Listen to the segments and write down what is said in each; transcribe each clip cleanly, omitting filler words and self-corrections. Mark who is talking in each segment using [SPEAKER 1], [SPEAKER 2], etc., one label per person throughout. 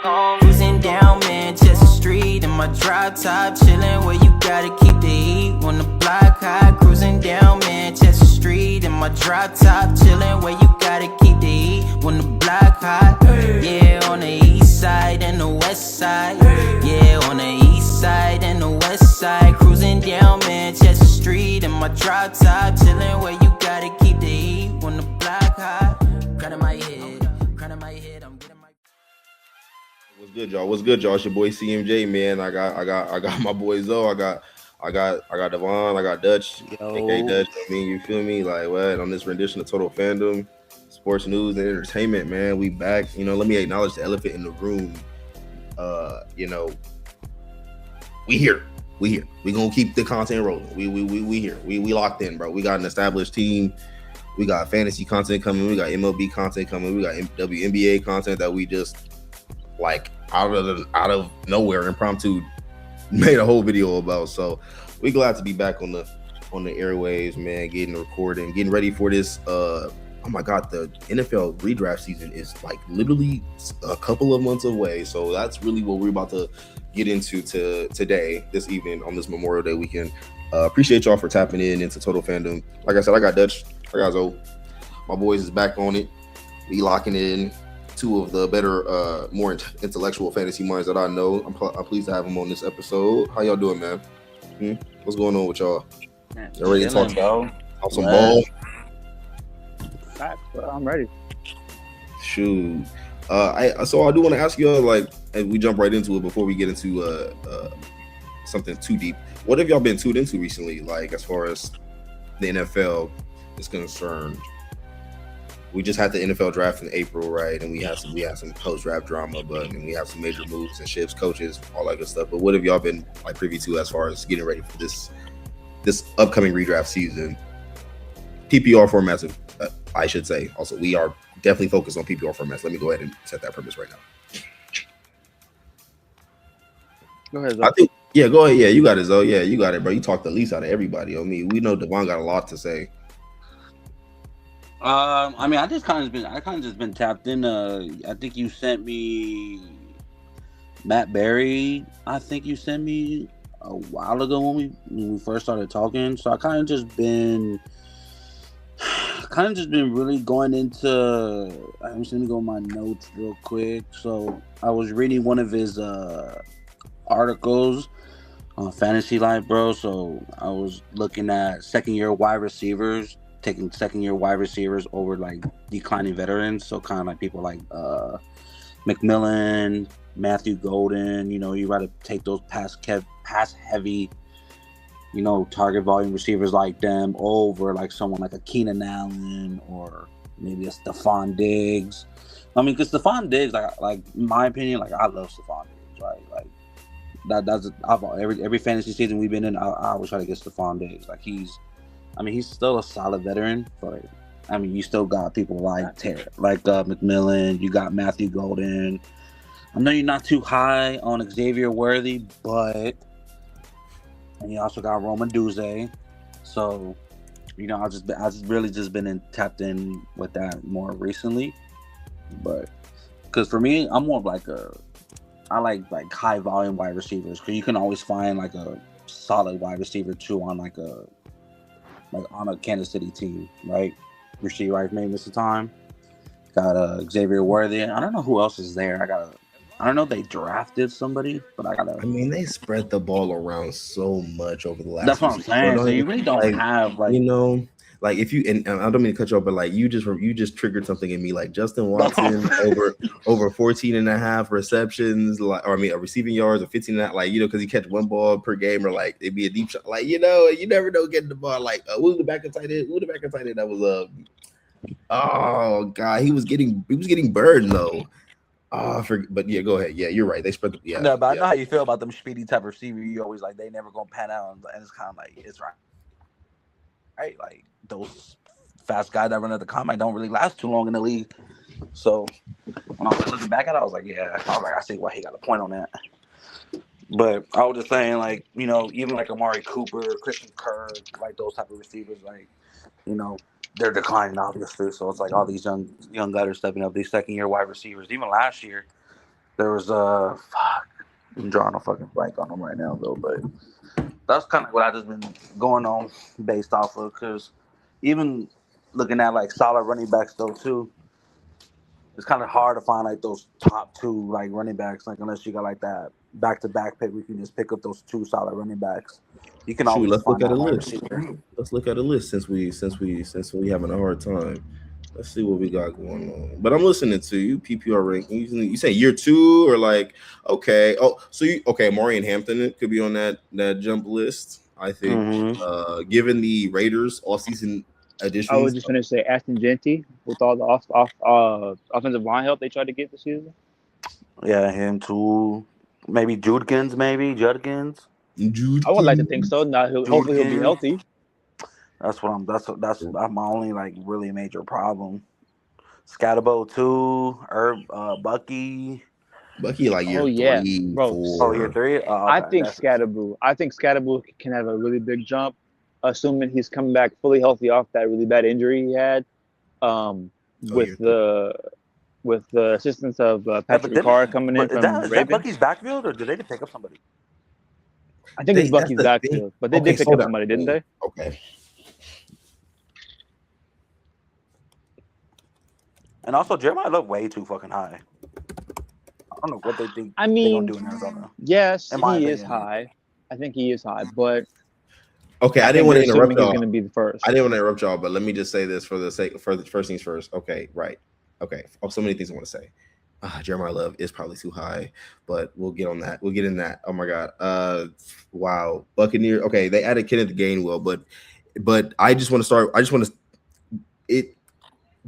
[SPEAKER 1] Cruising down Manchester Street in my drop top, chillin' where you gotta keep the heat when the block hot. Cruising down Manchester Street in my drop top, chillin' where you gotta keep the heat when the block hot. Yeah, on the east side and the west side. Yeah, on the east side and the west side. Cruising down Manchester Street in my drop top, chillin' where you gotta keep the heat when the block hot. Crown in my head, I'm getting my.
[SPEAKER 2] What's good, y'all? What's good, y'all? It's your boy CMJ, man. I got my boy Zoe. I got Devaughn. I got Dutch, aka Dutch. I mean, you feel me? Like what? On this rendition of Total Fandom, sports news and entertainment, man. We back. You know, let me acknowledge the elephant in the room. You know, we here. We gonna keep the content rolling. We here. We locked in, bro. We got an established team. We got fantasy content coming. We got MLB content coming. We got WNBA content that we just like out of nowhere impromptu made a whole video about. So we glad to be back on the airwaves, man. Getting recording, getting ready for this. Oh my God, the NFL redraft season is like literally a couple of months away. So that's really what we're about to get into today, this evening on this Memorial Day weekend. Appreciate y'all for tapping into Total Fandom. Like I said, I got Dutch, I got Zoe. My boys is back on it. We locking in two of the better, more intellectual fantasy minds that I know. I'm pleased to have them on this episode. How y'all doing, man? What's going on with y'all? Y'all ready to talk some ball?
[SPEAKER 3] I'm ready.
[SPEAKER 2] Shoot. So I do want to ask y'all, like, and we jump right into it before we get into something too deep. What have y'all been tuned into recently, like as far as the NFL is concerned? We just had the NFL draft in April, right? And we had some post-draft drama, but we have some major moves and shifts, coaches, all that good stuff. But what have y'all been like privy to as far as getting ready for this upcoming redraft season? PPR formats, I should say. Also, we are definitely focused on PPR formats. Let me go ahead and set that premise right now.
[SPEAKER 3] Go ahead, Zoe.
[SPEAKER 2] I think, yeah, go ahead. Yeah, you got it, Zoe. Yeah, you got it, bro. You talked the least out of everybody. I mean, we know Devaughn got a lot to say.
[SPEAKER 4] I mean, I kind of just been tapped in. I think you sent me Matt Berry. I think you sent me a while ago when we first started talking. So I kind of just been really going into. I'm just gonna go my notes real quick. So I was reading one of his articles on Fantasy Life, bro. So I was looking at second-year wide receivers. Taking second-year wide receivers over like declining veterans, so kind of like people like McMillan, Matthew Golden. You know, you got to take those pass-heavy, you know, target volume receivers like them over like someone like a Keenan Allen or maybe a Stefon Diggs. I mean, because Stefon Diggs, like in my opinion, like I love Stefon Diggs, right? Like every fantasy season we've been in, I always try to get Stefon Diggs. Like he's still a solid veteran, but I mean, you still got people like McMillan. You got Matthew Golden. I know you're not too high on Xavier Worthy, but and you also got Roman Duze. So, you know, I just really been tapped in with that more recently. But because for me, I'm more of like I like high volume wide receivers because you can always find like a solid wide receiver too on on a Kansas City team, right? Rasheed Rice may miss the time. Got Xavier Worthy. I don't know who else is there. I don't know if they drafted somebody, but I mean,
[SPEAKER 2] they spread the ball around so much over the last.
[SPEAKER 4] That's what I'm saying. So you really don't have like,
[SPEAKER 2] you know, like if you and I don't mean to cut you off, but like you just triggered something in me, like Justin Watson over 14 and a half receptions, like, or I mean, receiving yards or 15 and a half, like, you know, because he catch one ball per game, or like it'd be a deep shot, like, you know, you never know getting the ball. Like who's the backup tight end? That was oh God, he was getting burned though. But yeah, go ahead. Yeah, you're right. They spread the
[SPEAKER 4] No, but I know how you feel about them speedy type of receiver. You always like they never gonna pan out, and it's kind of like it's right. Like those fast guys that run at the combine don't really last too long in the league. So when I was looking back at it, I was like, I see why he got a point on that. But I was just saying, like, you know, even like Amari Cooper, Christian Kirk, like those type of receivers, like, you know, they're declining obviously. So it's like all these young guys are stepping up. These second year wide receivers, even last year, There was I'm drawing a fucking blank on them right now though, but that's kind of what I just been going on based off of. Because even looking at like solid running backs though too, it's kind of hard to find like those top two like running backs, like unless you got like that back to back pick, we can just pick up those two solid running backs. You can
[SPEAKER 2] Shoot,
[SPEAKER 4] always
[SPEAKER 2] let's
[SPEAKER 4] just
[SPEAKER 2] look
[SPEAKER 4] find
[SPEAKER 2] at a
[SPEAKER 4] that wide
[SPEAKER 2] list.
[SPEAKER 4] receiver.
[SPEAKER 2] Let's look at a list since we having a hard time. Let's see what we got going on. But I'm listening to you, PPR rankings. You say year 2 or like okay. Oh, so you okay? Maury and Hampton could be on that jump list. I think.
[SPEAKER 4] Mm-hmm.
[SPEAKER 2] Given the Raiders all season
[SPEAKER 3] I
[SPEAKER 2] additions,
[SPEAKER 3] was just gonna say Ashton Jeanty with all the offensive line help they tried to get this season.
[SPEAKER 4] Yeah, him too. Maybe Judkins,
[SPEAKER 2] Jude
[SPEAKER 3] I would like to think
[SPEAKER 2] King.
[SPEAKER 3] so. Now, hopefully he'll be
[SPEAKER 4] Judkins.
[SPEAKER 3] healthy.
[SPEAKER 4] That's my only like really major problem. Scatterbo too, Herb, Bucky.
[SPEAKER 2] Bucky like year
[SPEAKER 3] Oh yeah,
[SPEAKER 2] 3,
[SPEAKER 3] bro.
[SPEAKER 2] 4.
[SPEAKER 4] Year 3. Oh,
[SPEAKER 3] I
[SPEAKER 4] okay,
[SPEAKER 3] think Scatterbo can have a really big jump, assuming he's coming back fully healthy off that really bad injury he had.
[SPEAKER 2] Year 3.
[SPEAKER 3] With the assistance of
[SPEAKER 4] Yeah,
[SPEAKER 3] Patrick Ricard coming in
[SPEAKER 4] is
[SPEAKER 3] from
[SPEAKER 4] that
[SPEAKER 3] Ravens.
[SPEAKER 4] Bucky's backfield or did they pick up somebody?
[SPEAKER 3] I think it's
[SPEAKER 2] That's
[SPEAKER 3] Bucky's
[SPEAKER 2] the
[SPEAKER 3] backfield,
[SPEAKER 2] thing.
[SPEAKER 3] but they
[SPEAKER 2] Okay,
[SPEAKER 3] did pick
[SPEAKER 2] slow
[SPEAKER 3] up
[SPEAKER 2] down.
[SPEAKER 3] somebody, didn't they?
[SPEAKER 2] Okay.
[SPEAKER 4] And also, Jeremiah Love way too fucking high. I don't know what they think
[SPEAKER 3] I
[SPEAKER 4] they're
[SPEAKER 3] mean,
[SPEAKER 4] gonna do in Arizona.
[SPEAKER 3] yes,
[SPEAKER 4] In my
[SPEAKER 3] he is
[SPEAKER 4] opinion.
[SPEAKER 3] high. I think he is high, but
[SPEAKER 2] Okay, I
[SPEAKER 3] I
[SPEAKER 2] didn't
[SPEAKER 3] think
[SPEAKER 2] want
[SPEAKER 3] they're
[SPEAKER 2] to interrupt
[SPEAKER 3] assuming he's
[SPEAKER 2] y'all.
[SPEAKER 3] going to be the first.
[SPEAKER 2] I didn't want to interrupt y'all, but let me just say this for the first things first. Okay, right. Okay. Oh, so many things I want to say. Jeremiah Love is probably too high, but we'll get on that. We'll get in that. Oh my god. Wow. Buccaneer. Okay, they added Kenneth Gainwell, but I just want to start. I just want to it.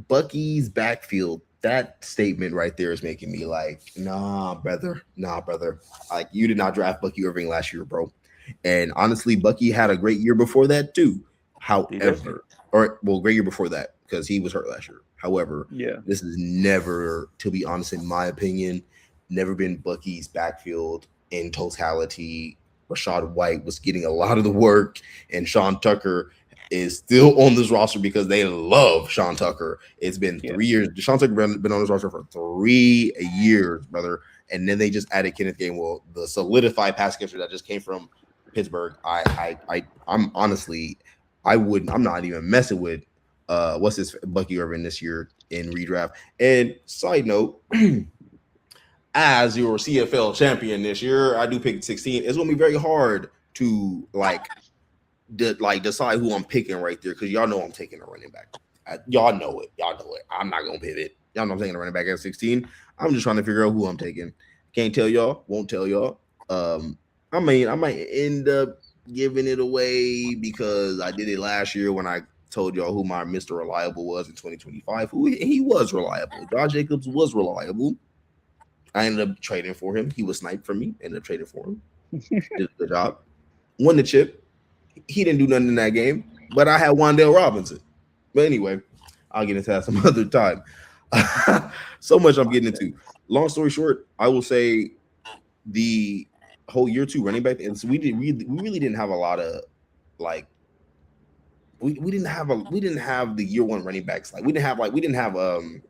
[SPEAKER 2] Bucky's backfield. That statement right there is making me like, nah, brother. Like you did not draft Bucky Irving last year, bro. And honestly, Bucky had a great year before that too. However, great year before that because he was hurt last year. However,
[SPEAKER 3] Yeah.
[SPEAKER 2] this is never, to be honest, in my opinion, never been Bucky's backfield in totality. Rashad White was getting a lot of the work, and Sean Tucker is still on this roster because they love Sean Tucker. It's been 3 years. Sean Tucker been on this roster for 3 years, brother. And then they just added Kenneth Gainwell, the solidified pass catcher that just came from Pittsburgh. I'm honestly, I'm not even messing with what's his Bucky Irvin this year in redraft. And side note, as your CFL champion this year, I do pick 16. It's gonna be very hard to decide who I'm picking right there because y'all know I'm taking a running back. Y'all know it. I'm not gonna pivot. Y'all know I'm taking a running back at 16. I'm just trying to figure out who I'm taking. Can't tell y'all. Won't tell y'all. I might end up giving it away because I did it last year when I told y'all who my Mr. Reliable was in 2025. Who he was reliable. Josh Jacobs was reliable. I ended up trading for him. He was sniped for me. Ended up trading for him. Did a good job. Won the chip. He didn't do nothing in that game, but I had Wan'Dale Robinson. But anyway, I'll get into that some other time. So much I'm getting into. Long story short, I will say the whole year 2 running back, and so we really didn't have a lot of like we didn't have the year 1 running backs. Like we didn't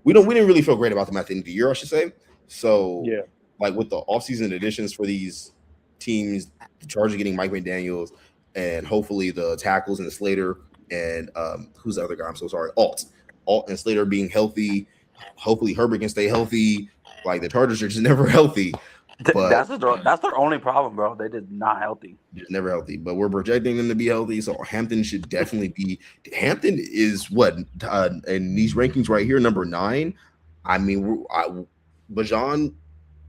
[SPEAKER 2] really feel great about them at the end of the year, I should say. So
[SPEAKER 3] Yeah.
[SPEAKER 2] like with the offseason additions for these teams, the Chargers getting Mike McDaniels, and hopefully the tackles and the Slater and who's the other guy? I'm so sorry. Alt and Slater being healthy. Hopefully Herbert can stay healthy. Like the Chargers are just never healthy. But
[SPEAKER 4] That's their only problem, bro. They just not healthy.
[SPEAKER 2] Just never healthy. But we're projecting them to be healthy. So Hampton should definitely be. Hampton is what in these rankings right here, number 9. I mean, Bajan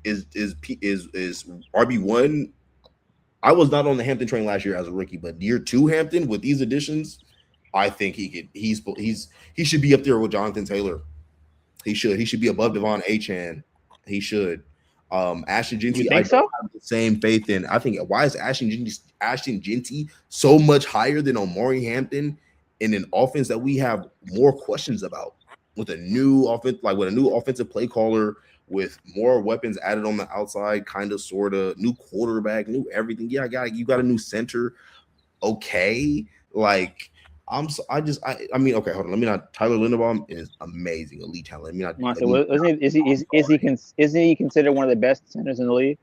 [SPEAKER 2] is RB1. I was not on the Hampton train last year as a rookie, but year 2 Hampton with these additions, I think he should be up there with Jonathan Taylor. He should be above Devaughn Achane. He should. Ashton Jeanty,
[SPEAKER 3] You think so?
[SPEAKER 2] Have the same faith in. I think why is Ashton Jeanty so much higher than Omari Hampton in an offense that we have more questions about with a new offense, like with a new offensive play caller, with more weapons added on the outside, kind of, sort of, new quarterback, new everything. Yeah, you got a new center. Okay, like I mean, okay, hold on. Let me not. Tyler Linderbaum is amazing, elite talent. Let me not.
[SPEAKER 3] Isn't he considered one of the best centers in the league?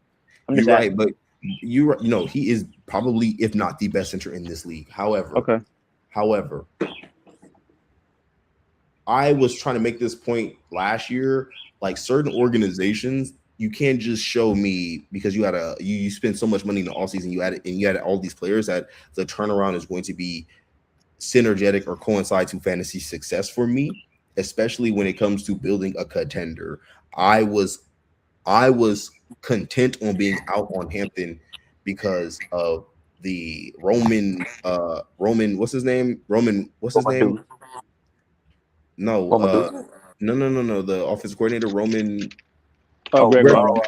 [SPEAKER 2] You're right, but he is probably, if not the best center in this league. However, I was trying to make this point last year. Like certain organizations, you can't just show me because you spend so much money in the offseason, you added all these players that the turnaround is going to be synergetic or coincide to fantasy success for me, especially when it comes to building a contender. I was content on being out on Hampton because of the Roman, what's his name? No, no. The offensive coordinator, Roman.
[SPEAKER 3] Greg Roman.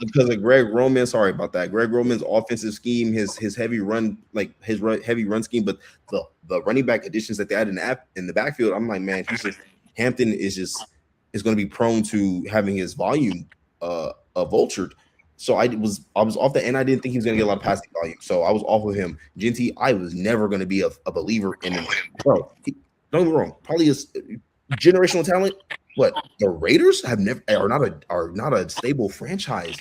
[SPEAKER 2] Because of Greg Roman. Sorry about that. Greg Roman's offensive scheme, his heavy run, heavy run scheme, but the running back additions that they had in the backfield, I'm like, man, Hampton is going to be prone to having his volume vultured. So I was off the end. I didn't think he was going to get a lot of passing volume, so I was off of him. Jeanty, I was never going to be a believer in him, bro. Don't get me wrong, probably is generational talent. What the Raiders are not a stable franchise.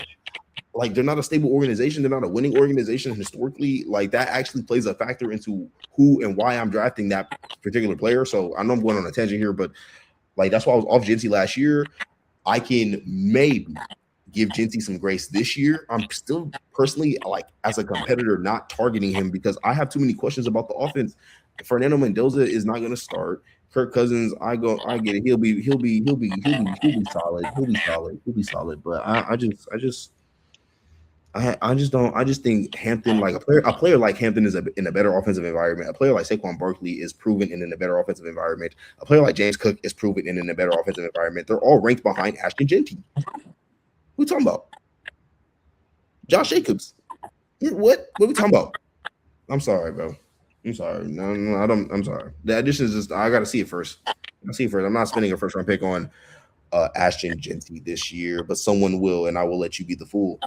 [SPEAKER 2] Like they're not a stable organization. They're not a winning organization historically. Like that actually plays a factor into who and why I'm drafting that particular player. So I know I'm going on a tangent here, but like that's why I was off Jeanty last year. I can maybe give Jeanty some grace this year. I'm still personally, like as a competitor, not targeting him because I have too many questions about the offense. Fernando Mendoza is not going to start. Kirk Cousins, I get it. He'll be solid. He'll be solid. But I just think Hampton, like a player like Hampton is in a better offensive environment. A player like Saquon Barkley is proven in a better offensive environment. A player like James Cook is proven in a better offensive environment. They're all ranked behind Ashton Jeanty. Who we talking about? Josh Jacobs. What are we talking about? I'm sorry, bro. I'm sorry. No, I don't. I'm sorry. The addition is just I got to see it first. I'm not spending a first round pick on Ashton Jeanty this year, but someone will, and I will let you be the fool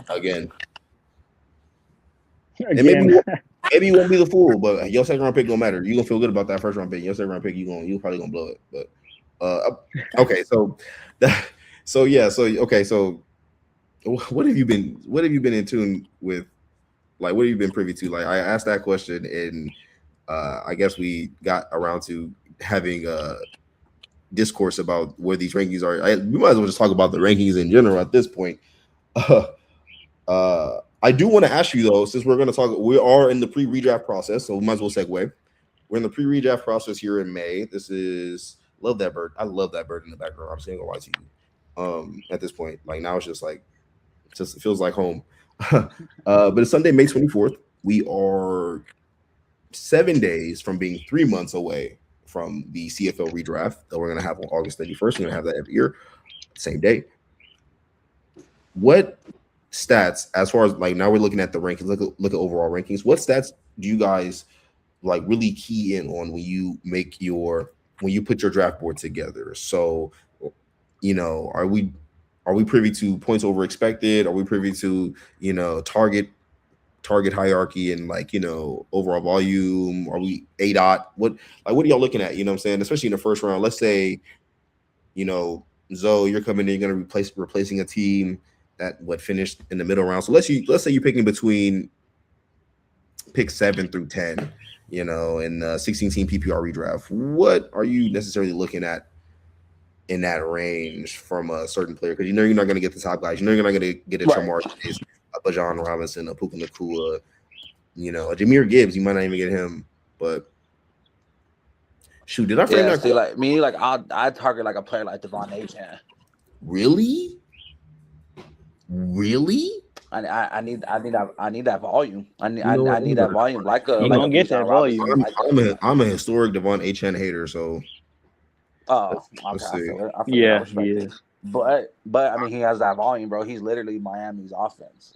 [SPEAKER 2] again. And maybe you won't be the fool, but your second round pick gonna matter. You gonna feel good about that first round pick. Your second round pick, you probably gonna blow it. But okay, so what have you been in tune with? Like, what have you been privy to? Like, I asked that question, and I guess we got around to having a discourse about where these rankings are. We might as well just talk about the rankings in general at this point. I do want to ask you, though, since we are in the pre-redraft process, so we might as well segue. We're in the pre-redraft process here in May. Love that bird. I love that bird in the background. I'm just gonna lie to you. At this point, like now it's just it feels like home. But it's Sunday, May 24th. We are 7 days from being 3 months away from the CFL redraft that we're going to have on August 31st. We're going to have that every year, same day. What stats, as far as like now we're looking at the rankings, look at overall rankings. What stats do you guys like really key in on when you put your draft board together? So, are we privy to points over expected? Are we privy to, target hierarchy and overall volume? Are we ADOT? What are y'all looking at? You know what I'm saying? Especially in the first round. Let's say, Zoe, you're coming in, you're going to replacing a team that finished in the middle round. So let's say you're picking between pick 7 through 10, in 16-team PPR redraft. What are you necessarily looking at in that range from a certain player? Because you're not going to get the top guys. You're not going to get a Shamar Chase, a Bajan Robinson, a Puka Nacua, a Jahmyr Gibbs. You might not even get him. But shoot, did I frame that?
[SPEAKER 4] See, like me, like I target like a player like Devaughn A-Chan.
[SPEAKER 2] Really?
[SPEAKER 4] I need that volume. I need that volume.
[SPEAKER 3] You don't get that volume.
[SPEAKER 2] I'm a historic Devaughn A-Chan hater, so.
[SPEAKER 4] Oh,
[SPEAKER 2] let's see.
[SPEAKER 3] Yeah, he is.
[SPEAKER 4] But I mean, he has that volume, bro. He's literally Miami's offense,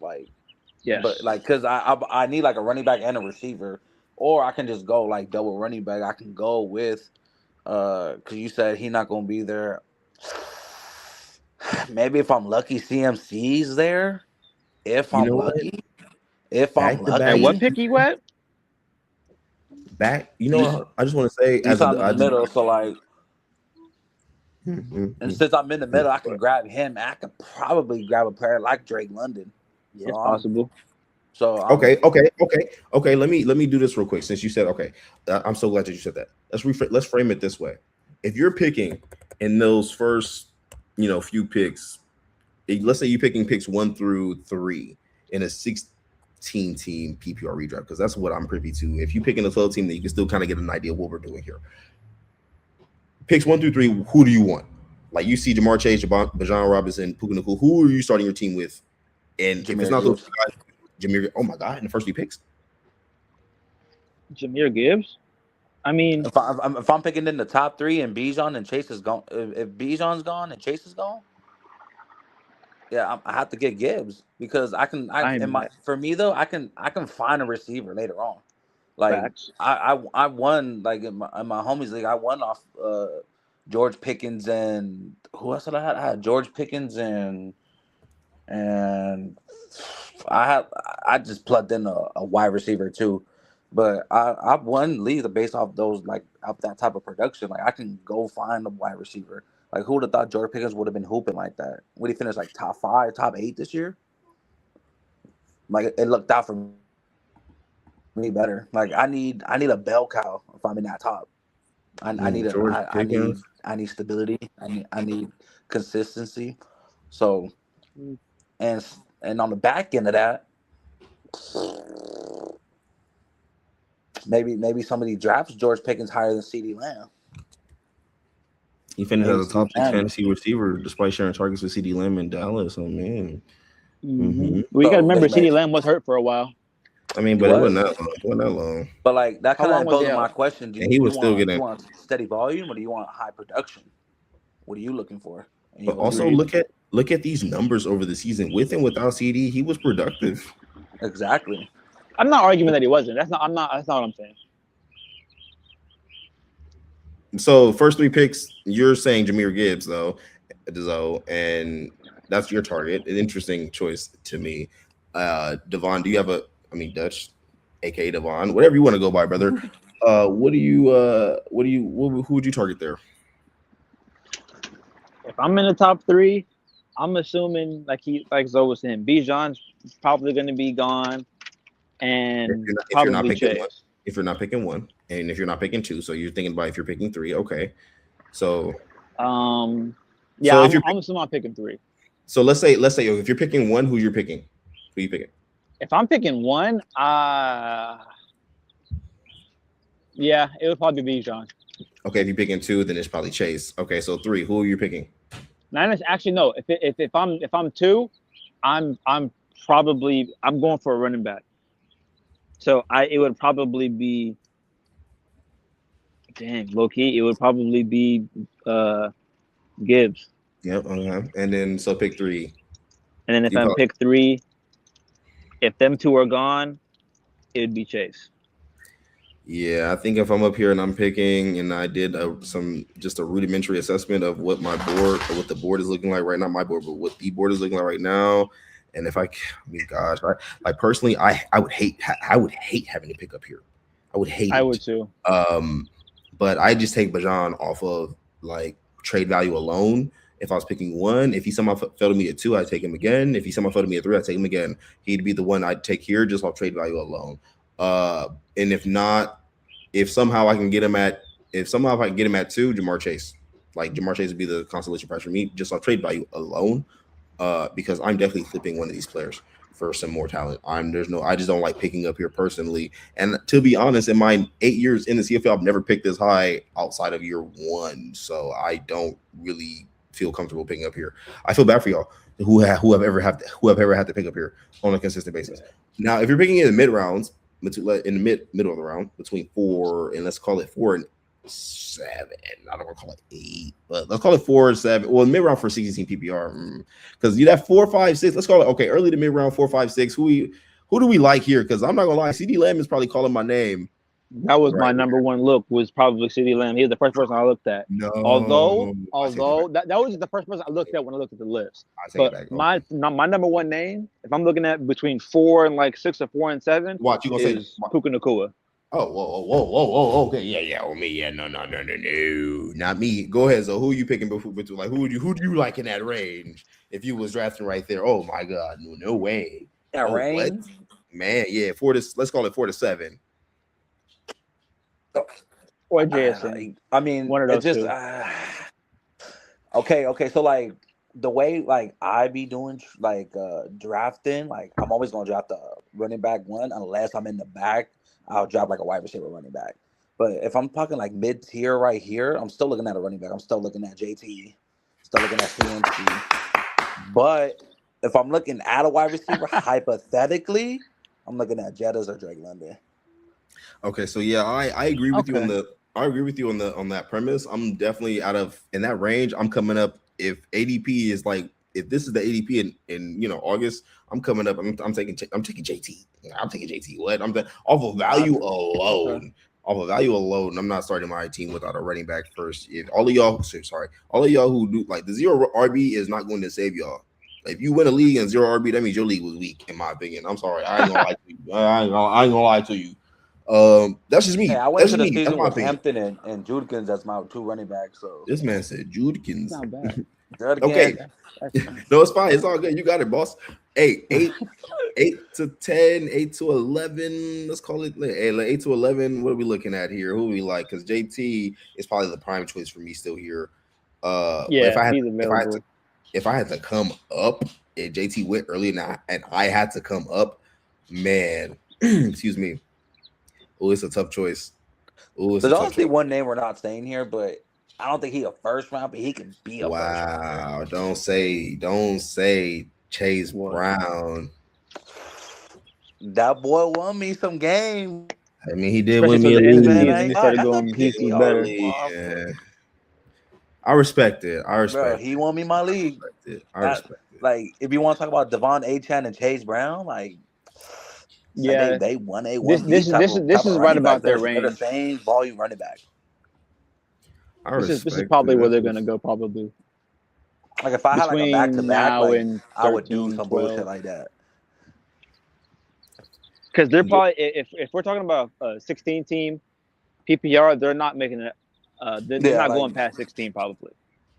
[SPEAKER 3] Yeah.
[SPEAKER 4] But because I need like a running back and a receiver, or I can just go like double running back. I can go with because you said he's not gonna be there. Maybe if I'm lucky, CMC's there. If I'm lucky.
[SPEAKER 3] And what pick you at?
[SPEAKER 2] back. You know, I just want to say
[SPEAKER 4] He's in the middle, so like,
[SPEAKER 2] and
[SPEAKER 4] since I'm in the middle, I can grab him. I could probably grab a player like Drake London.
[SPEAKER 3] So it's possible.
[SPEAKER 4] So
[SPEAKER 2] okay. Let me do this real quick. Since you said okay, I'm so glad that you said that. Let's frame it this way. If you're picking in those first, few picks, let's say you're picking picks 1 through 3 in a 16-team PPR redraft, because that's what I'm privy to. If you pick in a 12 team, then you can still kind of get an idea of what we're doing here. Picks 1 through 3, who do you want? Like you see Ja'Marr Chase, Bijan Robinson, Puka Nacua. Who are you starting your team with? And Jahmyr if it's not Gibbs. Those guys, Jahmyr, oh my God, in the first 3 picks,
[SPEAKER 3] Jahmyr Gibbs. I mean,
[SPEAKER 4] if I'm picking in the top 3 and Bijan and Chase is gone, if Bijan's gone and Chase is gone, yeah, I have to get Gibbs because for me though, I can find a receiver later on. Like
[SPEAKER 3] facts.
[SPEAKER 4] I won like in my homies league. I won off George Pickens and who else did I have? I had George Pickens and I just plugged in a wide receiver too. But I won leagues based off those off that type of production. Like I can go find a wide receiver. Like who would have thought George Pickens would have been hooping like that? Would he finish like top 5, top 8 this year? Like it looked out for me better. Like I need a bell cow if I'm in that top. I need stability. I need consistency. So and on the back end of that, maybe somebody drafts George Pickens higher than CeeDee Lamb.
[SPEAKER 2] He finished as a top 6 fantasy receiver despite sharing targets with CeeDee Lamb in Dallas. Oh man.
[SPEAKER 3] Mm-hmm. Well, you got to remember CeeDee Lamb was hurt for a while.
[SPEAKER 2] I mean, but it wasn't that long.
[SPEAKER 4] But like that kind of poses my question: do you want steady volume or do you want high production? What are you looking for?
[SPEAKER 2] But also look at these numbers over the season. With and without CD, he was productive.
[SPEAKER 4] Exactly.
[SPEAKER 3] I'm not arguing that he wasn't. That's not what I'm saying.
[SPEAKER 2] So first 3 picks, you're saying Jahmyr Gibbs though, and that's your target. An interesting choice to me. Devaughn, do you have Dutch, aka Devaughn, whatever you want to go by, brother. Who would you target there?
[SPEAKER 3] If I'm in the top 3, I'm assuming like Zoe was saying, Bijan's probably going to be gone, and
[SPEAKER 2] if you're not picking one, if you're not picking 1, and if you're not picking 2, so you're thinking about if you're picking 3, okay. So
[SPEAKER 3] I'm assuming I'm picking 3.
[SPEAKER 2] So let's say if you're picking 1, who you're picking? Who you picking?
[SPEAKER 3] If I'm picking 1, yeah, it would probably be Bijan.
[SPEAKER 2] Okay, if you're picking 2, then it's probably Chase. Okay, so 3, who are you picking?
[SPEAKER 3] Actually, no. If I'm 2, I'm going for a running back. So it would probably be low key. It would probably be Gibbs.
[SPEAKER 2] Yep. And then so pick 3.
[SPEAKER 3] And then if I pick 3, if them 2 are gone, it'd be Chase.
[SPEAKER 2] Yeah, I think if I'm up here and I'm picking, and I did a rudimentary assessment of what my board or what the board is looking like right now, my board, but what the board is looking like right now. And if personally, I would hate having to pick up here. I would hate.
[SPEAKER 3] I would too.
[SPEAKER 2] But I just take Bijan off of like trade value alone. If I was picking 1, if he somehow fell to me at 2, I'd take him again. If he somehow fell to me at 3, I'd take him again. He'd be the one I'd take here just off trade value alone. And if not, if somehow I can get him at 2, Ja'Marr Chase. Like Ja'Marr Chase would be the consolation prize for me just on trade value alone. Because I'm definitely flipping one of these players for some more talent. I just don't like picking up here personally. And to be honest, in my 8 years in the CFL, I've never picked this high outside of year 1. So I don't really feel comfortable picking up here. I feel bad for y'all who have ever had to pick up here on a consistent basis. Now, if you're picking in the mid rounds, in the middle of the round, between 4 and let's call it 4 and 7. I don't want to call it 8, but let's call it 4 or 7. Well, mid round for 16 PPR, because you have 4, 5, 6. Let's call it early to mid round 4, 5, 6. Who do we like here? Because I'm not gonna lie, CeeDee Lamb is probably calling my name.
[SPEAKER 3] That was my number 1 look. Was probably CeeDee Lamb. He was the first person I looked at.
[SPEAKER 2] No,
[SPEAKER 3] although that was the first person I looked at when I looked at the list. But my number 1 name, if I'm looking at between 4 and 6 or 4 and 7,
[SPEAKER 2] watch you gonna
[SPEAKER 3] is Puka Nacua.
[SPEAKER 2] Oh, whoa. Okay, yeah. Oh, me, yeah. No, not me. Go ahead. So, who you picking between? Like, who do you like in that range? If you was drafting right there, oh my God, no way.
[SPEAKER 4] That
[SPEAKER 2] Oh, what?
[SPEAKER 4] range,
[SPEAKER 2] Man, yeah. Let's call it 4 to 7.
[SPEAKER 3] Or JSN.
[SPEAKER 4] I mean,
[SPEAKER 3] One of
[SPEAKER 4] it's
[SPEAKER 3] those
[SPEAKER 4] just
[SPEAKER 3] two.
[SPEAKER 4] Okay. So like the way like I be doing like drafting, like I'm always gonna draft the running back one unless I'm in the back. I'll drop like a wide receiver running back. But if I'm talking like mid tier right here, I'm still looking at a running back. I'm still looking at JT, still looking at CMC. But if I'm looking at a wide receiver, hypothetically, I'm looking at Jettas or Drake London.
[SPEAKER 2] Okay, so yeah, I agree with you on that premise. I'm definitely in that range. I'm coming up if ADP is like if this is the ADP in August, I'm coming up. I'm taking JT. I'm taking JT. What? Off of value alone. Off of value alone, I'm not starting my team without a running back first. If all of y'all who do like the zero RB is not going to save y'all. If you win a league and zero RB, that means your league was weak, in my opinion. I'm sorry, I ain't gonna lie to you. I ain't gonna lie to you. That's just me.
[SPEAKER 4] Hey, I went
[SPEAKER 2] to
[SPEAKER 4] the season with Hampton and Judkins as my 2 running backs. So
[SPEAKER 2] this man said Judkins.
[SPEAKER 3] Not bad.
[SPEAKER 2] Okay, no, it's fine. It's all good. You got it, boss. Hey, 8 to 10, 8 to 11. Let's call it. Hey, 8 to 11. What are we looking at here? Who we like? Because JT is probably the prime choice for me still here.
[SPEAKER 3] If
[SPEAKER 2] I had to come up, if JT went early and I had to come up, man, excuse me. Oh, it's a tough choice.
[SPEAKER 4] There's honestly one name we're not saying here, but I don't think he a first round, but he could be a first round.
[SPEAKER 2] Wow, don't say Chase Brown.
[SPEAKER 4] That boy won me some games.
[SPEAKER 2] I mean, he did win me a league.
[SPEAKER 3] He started going pieces better.
[SPEAKER 2] Yeah. I respect it.
[SPEAKER 4] Bro, he won me my league.
[SPEAKER 2] I respect it.
[SPEAKER 4] Like, if you want to talk about Devaughn, Achane, and Chase Brown, like,
[SPEAKER 3] yeah,
[SPEAKER 4] they won.
[SPEAKER 3] This is right about their range.
[SPEAKER 4] They're the same volume running back.
[SPEAKER 3] This is probably where they're gonna go. Probably.
[SPEAKER 4] Like if I had like a back to back, I would do some
[SPEAKER 3] 12.
[SPEAKER 4] bullshit like that.
[SPEAKER 3] Because they're probably if we're talking about a 16 team PPR, they're not making it. They're not going past 16 probably.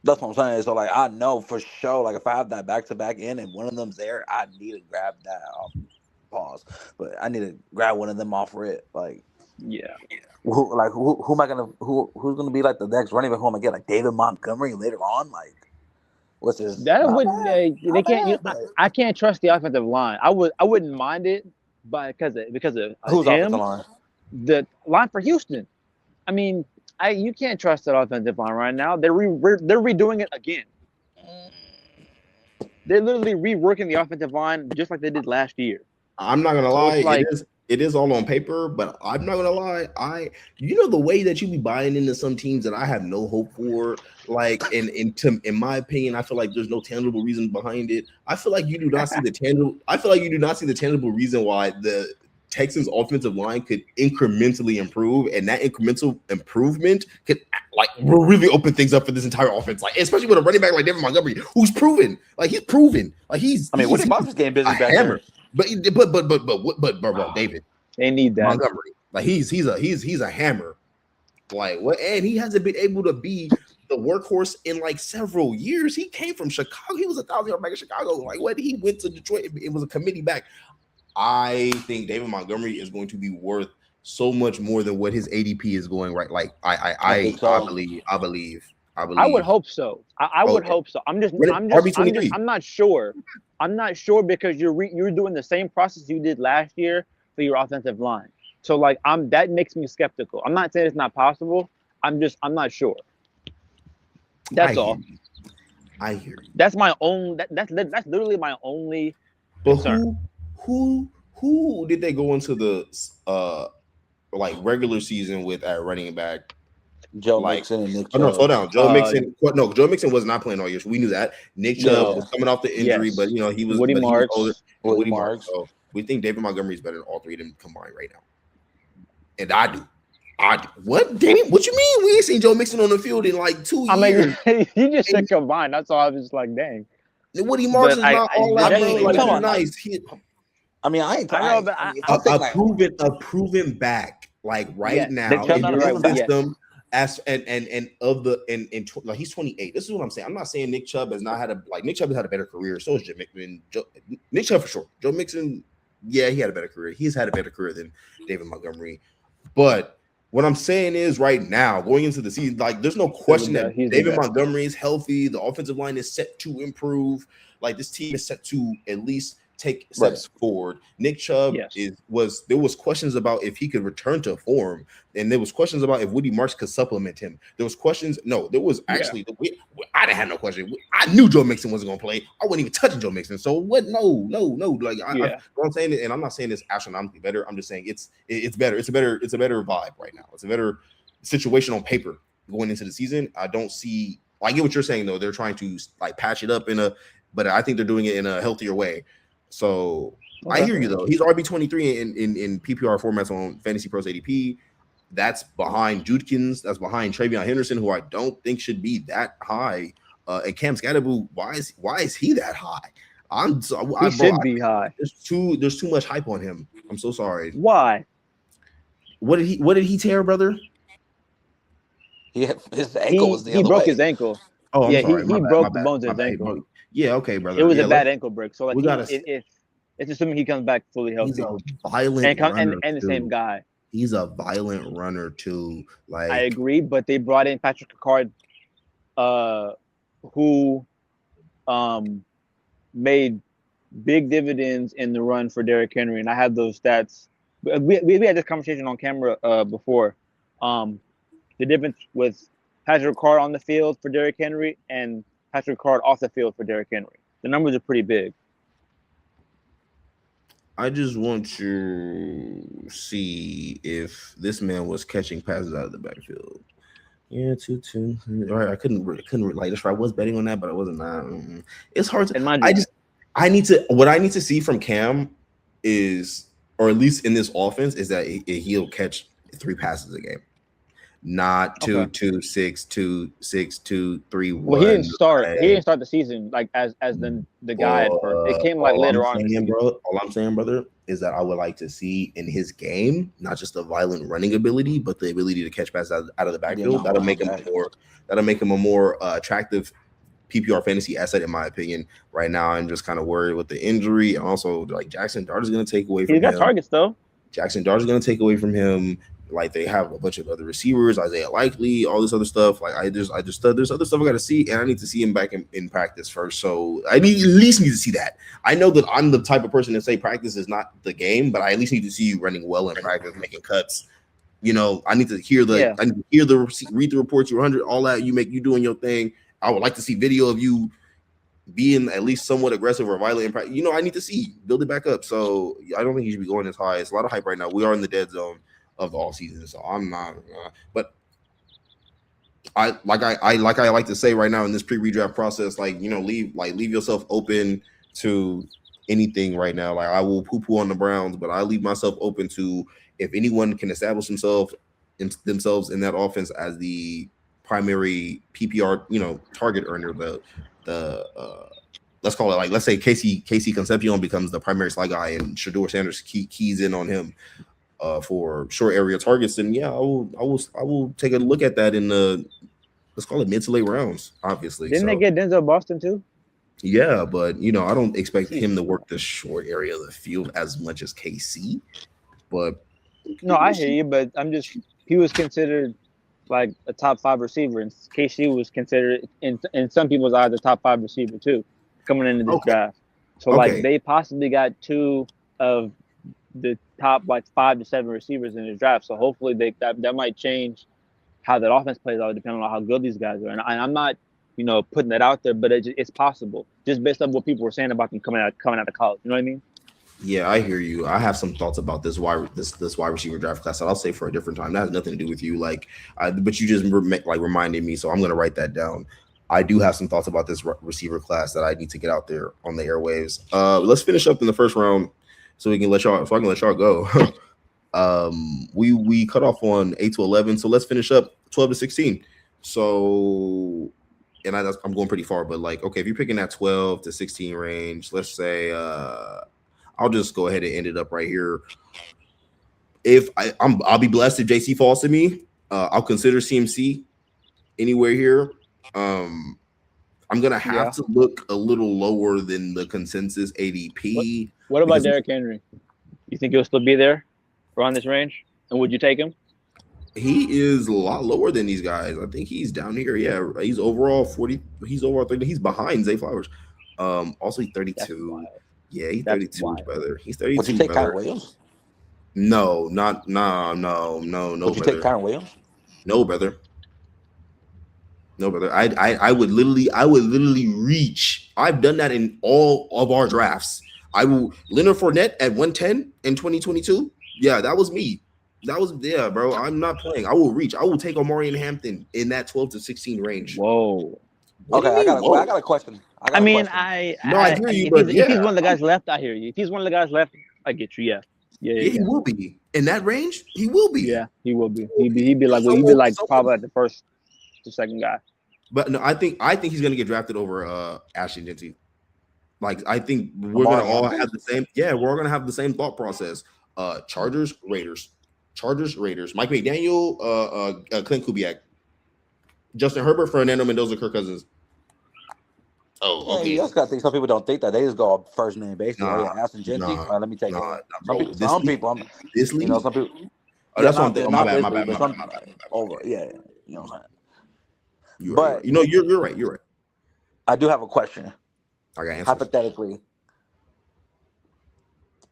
[SPEAKER 4] That's what I'm saying. So like I know for sure, like if I have that back to back in and one of them's there, I need to grab that off. Pause. But I need to grab one of them off rip. Like who's gonna be like the next running back? Who am I get? Like David Montgomery later on? Like what's his?
[SPEAKER 3] That would they can't. I can't trust the offensive line. I wouldn't mind it, but because of
[SPEAKER 4] who's
[SPEAKER 3] him,
[SPEAKER 4] offensive line?
[SPEAKER 3] The line for Houston. I mean, you can't trust that offensive line right now. They're redoing it again. They're literally reworking the offensive line just like they did last year.
[SPEAKER 2] I'm not gonna lie, it is all on paper, but I'm not gonna lie. The way that you be buying into some teams that I have no hope for, like in my opinion, I feel like there's no tangible reason behind it. I feel like you do not see the tangible reason why the Texans offensive line could incrementally improve, and that incremental improvement could like really open things up for this entire offense. Like especially with a running back like David Montgomery, who's proven. Like Woody
[SPEAKER 4] Moss is getting busy back there.
[SPEAKER 2] But bro, David,
[SPEAKER 3] they need that
[SPEAKER 2] Montgomery. Like he's a hammer. Like what? And he hasn't been able to be the workhorse in like several years. He came from Chicago. He was a 1,000-yard back in Chicago. Like what? He went to Detroit. It was a committee back. I think David Montgomery is going to be worth so much more than what his ADP is going right. Like I believe.
[SPEAKER 3] I would hope so. I would hope so. I'm not sure. I'm not sure because you're doing the same process you did last year for your offensive line. So like that makes me skeptical. I'm not saying it's not possible. I'm not sure. That's all.
[SPEAKER 2] I hear you.
[SPEAKER 3] That's my own. That's literally my only concern.
[SPEAKER 2] Who did they go into the regular season with at running back?
[SPEAKER 4] Joe Mixon and Nick Chubb.
[SPEAKER 2] No, slow down. Joe Mixon. No, Joe Mixon was not playing all year. So we knew that. Nick Chubb was coming off the injury, but he was
[SPEAKER 3] Woody Marks.
[SPEAKER 2] Woody Marks. So we think David Montgomery is better than all three of them combined right now. And I do. What? Damn, what you mean? We ain't seen Joe Mixon on the field in like 2 years.
[SPEAKER 3] You just said combined. That's all I was just like, dang.
[SPEAKER 2] Woody Marks is not all that nice.
[SPEAKER 4] I ain't talking about
[SPEAKER 2] a proven back. Like right now,
[SPEAKER 3] Nick Chubb's
[SPEAKER 2] in
[SPEAKER 3] right,
[SPEAKER 2] this system, as and of the like he's 28. This is what I'm saying. I'm not saying Nick Chubb has not had a Nick Chubb has had a better career. So has Joe Mixon. Nick Chubb for sure. Joe Mixon, yeah, he had a better career. He's had a better career than David Montgomery. But what I'm saying is right now, going into the season, like there's no question that David Montgomery is healthy. The offensive line is set to improve. Like this team is set to at least take steps forward. Nick Chubb there was questions about if he could return to form, and there was questions about if Woody Marks could supplement him. There was questions. No, there was actually I didn't have no question. I knew Joe Mixon wasn't gonna play. I wasn't even touching Joe Mixon. So what? No. Like I'm saying it, and I'm not saying it's astronomically better. I'm just saying it's better. It's a better vibe right now. It's a better situation on paper going into the season. I don't see. I get what you're saying though. They're trying to like patch it up but I think they're doing it in a healthier way. So I hear you though. He's RB23 in PPR formats on FantasyPros ADP. That's behind Judkins. That's behind Travion Henderson, who I don't think should be that high. And Cam Scatterbo, why is he that high? He should be high. There's too much hype on him. I'm so sorry.
[SPEAKER 3] Why?
[SPEAKER 2] What did he tear, brother?
[SPEAKER 4] His ankle was the other
[SPEAKER 3] He broke
[SPEAKER 4] way.
[SPEAKER 3] his ankle.
[SPEAKER 2] Oh, I'm sorry.
[SPEAKER 3] He broke the bones of his ankle.
[SPEAKER 2] Yeah, okay, brother.
[SPEAKER 3] It was a bad ankle break. So like,
[SPEAKER 2] it's
[SPEAKER 3] assuming he comes back fully healthy.
[SPEAKER 2] He's a violent runner
[SPEAKER 3] and the same guy.
[SPEAKER 2] He's a violent runner too. Like
[SPEAKER 3] I agree, but they brought in Patrick Ricard, who made big dividends in the run for Derrick Henry, and I had those stats. We had this conversation on camera before. The difference with Patrick Ricard on the field for Derrick Henry and Patrick Ricard off the field for Derrick Henry. The numbers are pretty big.
[SPEAKER 2] I just want to see if this man was catching passes out of the backfield. Yeah, 2-2. All right, I couldn't like this. I was betting on that, but I wasn't. It's hard to. I need to see from Cam is, or at least in this offense, is that he'll catch 3 passes a game. Not 2-2, 6-2, 6-2, 3-1.
[SPEAKER 3] Well, he didn't start. He didn't start the season like as the guy at first. It came like later on.
[SPEAKER 2] All I'm saying, brother, is that I would like to see in his game not just the violent running ability, but the ability to catch passes out of the backfield. That'll make him a more attractive PPR fantasy asset, in my opinion. Right now, I'm just kind of worried with the injury, and also like Jackson Dart is going to take away from him.
[SPEAKER 3] He got targets though.
[SPEAKER 2] Jackson Dart is going to take away from him. Like they have a bunch of other receivers, Isaiah Likely, all this other stuff. Like there's other stuff I got to see, and I need to see him back in practice first. So I at least need to see that. I know that I'm the type of person to say practice is not the game, but I at least need to see you running well in practice, making cuts. You know, I need to hear read the reports, 100, all that. You doing your thing. I would like to see video of you being at least somewhat aggressive or violent in practice. You know, I need to see build it back up. So I don't think you should be going as high. It's a lot of hype right now. We are in the dead zone of the all season, so I'm not. But I like to say right now in this pre-redraft process, like leave yourself open to anything right now. Like I will poo-poo on the Browns, but I leave myself open to if anyone can establish themselves in that offense as the primary PPR target earner. Let's call it let's say Casey Concepcion becomes the primary slot guy and Shedeur Sanders keys in on him for short area targets, then I will take a look at that in the, let's call it mid to late rounds. Obviously,
[SPEAKER 3] didn't they get Denzel Boston too?
[SPEAKER 2] Yeah, but I don't expect him to work the short area of the field as much as KC. But
[SPEAKER 3] no, I hear you, but he was considered like a top 5 receiver, and KC was considered in some people's eyes a top 5 receiver too, coming into this draft. So like they possibly got 2 of the top 5 to 7 receivers in the draft. So hopefully that might change how that offense plays out, depending on how good these guys are. And I'm not, putting that out there, but it's possible just based on what people were saying about them coming out of college. You know what I mean?
[SPEAKER 2] Yeah, I hear you. I have some thoughts about this wide receiver draft class that I'll say for a different time. That has nothing to do with you. But you just reminded me, so I'm going to write that down. I do have some thoughts about this receiver class that I need to get out there on the airwaves. Let's finish up in the first round, so I can let y'all go. We cut off on 8 to 11, so let's finish up 12 to 16. So, and I'm going pretty far, but if you're picking that 12 to 16 range, let's say I'll just go ahead and end it up right here. I'll be blessed if JC falls to me. I'll consider CMC anywhere here. I'm gonna have to look a little lower than the consensus ADP.
[SPEAKER 3] What about Derrick Henry? You think he'll still be there around this range? And would you take him?
[SPEAKER 2] He is a lot lower than these guys. I think he's down here. Yeah, he's overall 40. He's overall 30. He's behind Zay Flowers. Also he's 32. Yeah, he's 32, brother. He's 32.
[SPEAKER 4] Would you take Kyron Williams?
[SPEAKER 2] No.
[SPEAKER 4] Would you take Kyron Williams?
[SPEAKER 2] No, brother. No, brother. I would literally reach. I've done that in all of our drafts. Leonard Fournette at 110 in 2022. Yeah, that was me. Bro. I'm not playing. I will reach. I will take Omari and Hampton in that 12 to 16 range.
[SPEAKER 3] Whoa.
[SPEAKER 4] Okay, I got a question.
[SPEAKER 3] I hear you, but if he's one of the guys left, I hear you. If he's one of the guys left, I get you. Yeah.
[SPEAKER 2] He will be in that range. He will be.
[SPEAKER 3] Yeah, he will be. He'd be like probably like the first to second guy.
[SPEAKER 2] But no, I think he's gonna get drafted over Ashton Jeanty. Like I think we're gonna all have the same. Yeah, we're all gonna have the same thought process. Chargers, Raiders. Mike McDaniel, Clint Kubiak, Justin Herbert, Fernando Mendoza, Kirk Cousins. Oh, okay.
[SPEAKER 4] You also got to think some people don't think that. They just go first name basis. Ashton Jeanty. Let me take it. Some people.
[SPEAKER 2] This league.
[SPEAKER 4] Some people.
[SPEAKER 2] Oh, that's one thing. My bad.
[SPEAKER 4] Over. Yeah. You know what I'm saying?
[SPEAKER 2] But you're right. You're right.
[SPEAKER 4] I do have a question.
[SPEAKER 2] I got answers.
[SPEAKER 4] Hypothetically,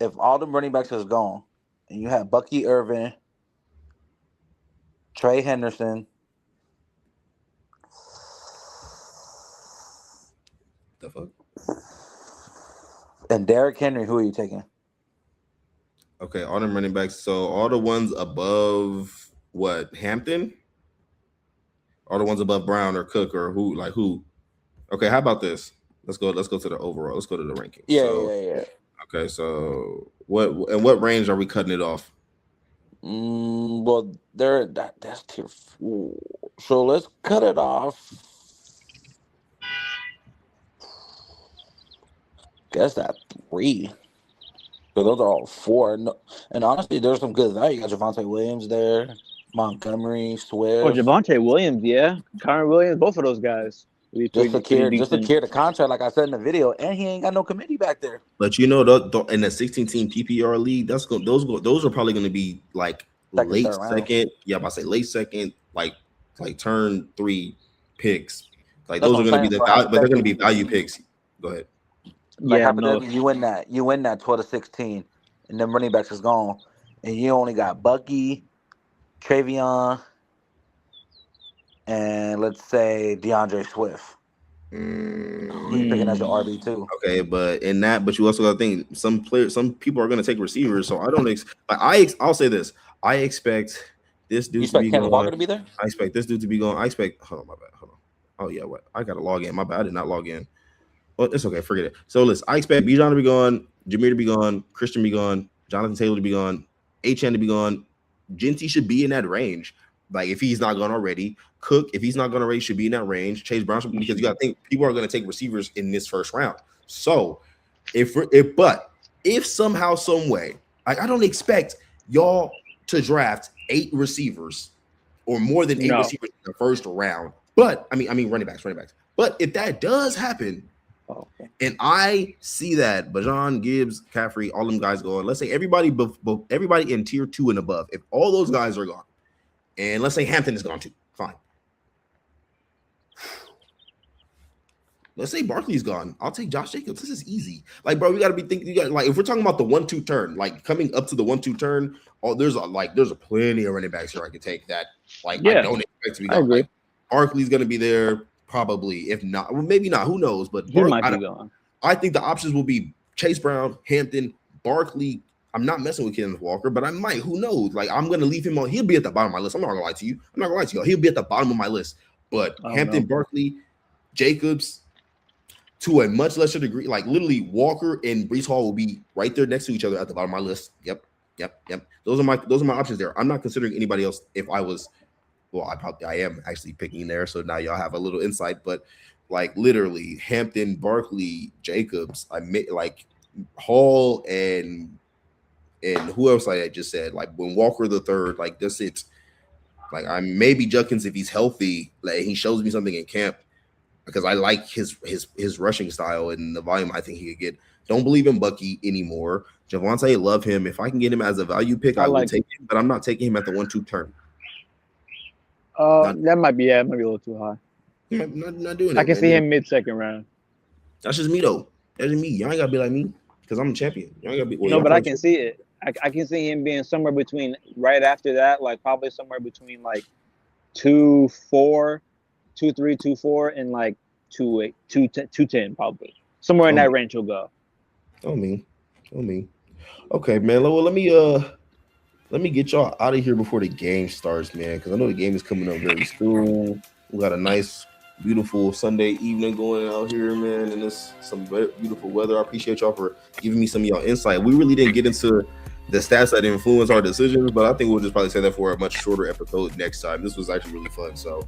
[SPEAKER 4] if all the running backs is gone, and you have Bucky Irvin, Trey Henderson,
[SPEAKER 2] the fuck,
[SPEAKER 4] and Derrick Henry, who are you taking?
[SPEAKER 2] Okay, all them running backs. So all the ones above what? Hampton? All the ones above Brown or Cook or who? Like who? Okay, how about this? Let's go to the overall. Let's go to the rankings.
[SPEAKER 4] Yeah.
[SPEAKER 2] Okay, so what range are we cutting it off?
[SPEAKER 4] Well, that's tier 4. So let's cut it off. Guess that 3. So those are all 4. And honestly, there's some good value. You got Javonte Williams there, Montgomery, Swift.
[SPEAKER 3] Oh, Javonte Williams, yeah. Kyron Williams, both of those guys.
[SPEAKER 4] Just secure the contract, like I said in the video, and he ain't got no committee back there.
[SPEAKER 2] But in the 16-team PPR league, those are probably going to be like late second. Yeah, I say late second, like turn 3 picks. Like those are going to be but they're going to be value picks. Go ahead.
[SPEAKER 4] You win that 12 to 16, and then running backs is gone, and you only got Bucky, Travion, and let's say DeAndre Swift. Who you picking as your RB2?
[SPEAKER 2] Okay, but you also got to think some people are going to take receivers. So I don't I'll say this. I expect this dude to be
[SPEAKER 4] Kenneth Walker to be there.
[SPEAKER 2] I expect this dude to be going. Hold on, my bad. Hold on. Oh yeah, what? I got to log in. My bad. I did not log in. Well, it's okay. Forget it. So listen, I expect Bijan to be gone, Jahmyr to be gone, Christian to be gone, Jonathan Taylor to be gone, HN to be gone. Jeanty should be in that range. Like if he's not gone already, Cook, if he's not gone already, should be in that range. Chase Brown, because you got to think people are going to take receivers in this first round. So if somehow, some way, I don't expect y'all to draft 8 receivers or more than 8 receivers in the first round. But I mean running backs. But if that does happen, and I see that Bajan, Gibbs, Caffrey, all them guys going, let's say everybody in tier 2 and above, if all those guys are gone, and let's say Hampton is gone too, fine. Let's say Barkley's gone. I'll take Josh Jacobs. This is easy. Like, bro, we got to be thinking. You got like, if we're talking about the 1-2 turn, like coming up to the 1-2 turn, there's a plenty of running backs here I could take that. Like, I don't expect to be gone. I agree. Like, Barkley's gonna be there probably. If not, well, maybe not. Who knows? But
[SPEAKER 3] he might be gone.
[SPEAKER 2] I think the options will be Chase Brown, Hampton, Barkley. I'm not messing with Keenan Walker, but I might. Who knows? Like, I'm gonna leave him on. He'll be at the bottom of my list. I'm not gonna lie to you. He'll be at the bottom of my list. But Hampton, Barkley, Jacobs, to a much lesser degree, like literally Walker and Breece Hall will be right there next to each other at the bottom of my list. Yep. Those are my options there. I'm not considering anybody else. If I was, well, I am actually picking there. So now y'all have a little insight. But like literally Hampton, Barkley, Jacobs, I like Hall and and who else I just said, like when Walker the third, like that's it. Like I maybe Judkins if he's healthy, like he shows me something in camp because I like his rushing style and the volume I think he could get. Don't believe in Bucky anymore. Javonte, love him. If I can get him as a value pick, I would take him, but I'm not taking him at the 1-2 turn.
[SPEAKER 3] That might be a little too high.
[SPEAKER 2] Not doing it.
[SPEAKER 3] I can see him mid-second round.
[SPEAKER 2] That's just me though. That's just me. Y'all ain't gotta be like me because I'm a champion. Y'all ain't gotta be.
[SPEAKER 3] No, but I can see it. I can see him being somewhere between right after that, like probably somewhere between like 2-4, 2-3, 2-4, and like 2-8, 2-10 probably. Somewhere in that range he'll go.
[SPEAKER 2] Oh me. Okay, man. Well, let me get y'all out of here before the game starts, man, because I know the game is coming up very soon. We got a nice, beautiful Sunday evening going out here, man, and it's some beautiful weather. I appreciate y'all for giving me some of y'all insight. We really didn't get into the stats that influence our decisions, but I think we'll just probably say that for a much shorter episode next time. This was actually really fun. So,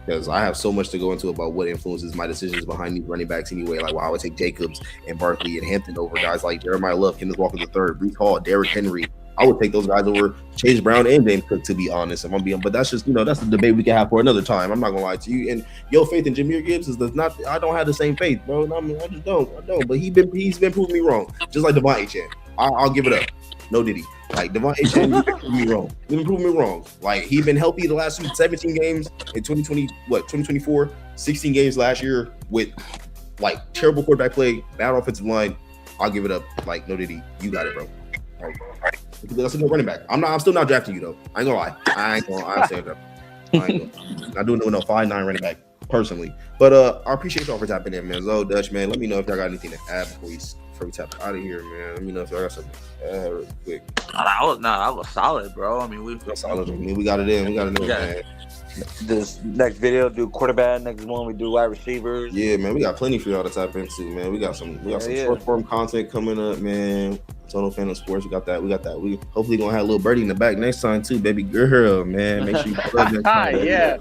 [SPEAKER 2] because I have so much to go into about what influences my decisions behind these running backs anyway. Like, I would take Jacobs and Barkley and Hampton over guys like Jeremiah Love, Kenneth Walker III, Breece Hall, Derrick Henry. I would take those guys over Chase Brown and James Cook, to be honest. If I'm being, but that's just, that's a debate we can have for another time. I'm not gonna lie to you. And your faith in Jahmyr Gibbs is not. I don't have the same faith, bro. I mean, I just don't. But he's been proving me wrong, just like Devaughn Achane. I'll give it up. No diddy. Like Devaughn Achane, he's been proving me wrong. He's been proving me wrong. Like he's been healthy the last 17 games in 2024, 16 games last year with like terrible quarterback play, bad offensive line. I'll give it up. Like no diddy. You got it, bro. Like, that's a good running back. I'm still not drafting you though. I ain't gonna lie. I'm saying that. Not doing it with no 5'9" running back personally. But I appreciate y'all for tapping in, man. Zo, Dutch, man. Let me know if y'all got anything to add before we tap out of here, man. Let me know if y'all got something to add real quick.
[SPEAKER 4] That was solid, bro. I mean, we
[SPEAKER 2] got it in, man.
[SPEAKER 4] This next video, do quarterback. Next one, we do wide receivers.
[SPEAKER 2] Yeah, man, we got plenty for y'all to tap into, man. We got some short form content coming up, man. Total Fandom Sports, we got that. We hopefully gonna have a little birdie in the back next time too, baby girl, man. Make sure you pull up next time.
[SPEAKER 3] Yeah,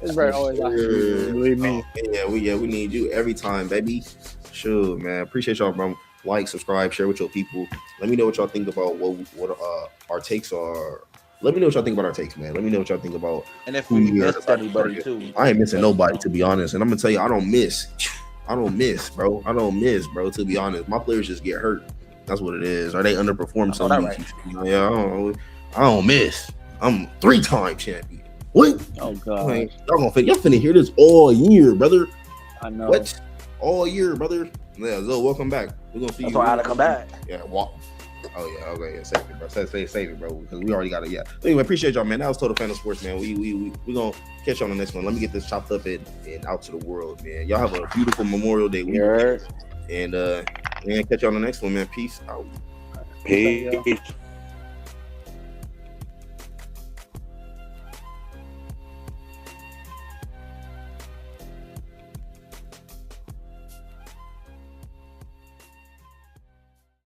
[SPEAKER 3] this bird always out here. Believe me.
[SPEAKER 2] We need you every time, baby. Sure, man. Appreciate y'all, bro. Like, subscribe, share with your people. Let me know what y'all think about what our takes are. Let me know what y'all think about our takes, man. Let me know what y'all think about.
[SPEAKER 4] And if we missed anybody too,
[SPEAKER 2] I ain't missing nobody, to be honest. And I'm gonna tell you, I don't miss, bro. To be honest, my players just get hurt. That's what it is. Or they underperform some weeks. Right. Yeah, I don't miss. I'm 3-time champion. What?
[SPEAKER 3] Oh god.
[SPEAKER 2] Y'all finna hear this all year, brother.
[SPEAKER 3] I know.
[SPEAKER 2] What? All year, brother. Yeah, Zo, welcome back. We're gonna see
[SPEAKER 4] you.
[SPEAKER 2] That's why
[SPEAKER 4] I had to come back.
[SPEAKER 2] Yeah, walk. Oh yeah, okay, yeah, save it, bro. Save it, bro, because we already got it. Yeah. Anyway, appreciate y'all, man. That was Total Fandom Sports, man. We gonna catch you on the next one. Let me get this chopped up and out to the world, man. Y'all have a beautiful Memorial Day weekend, and catch you on the next one, man. Peace out.
[SPEAKER 4] Peace.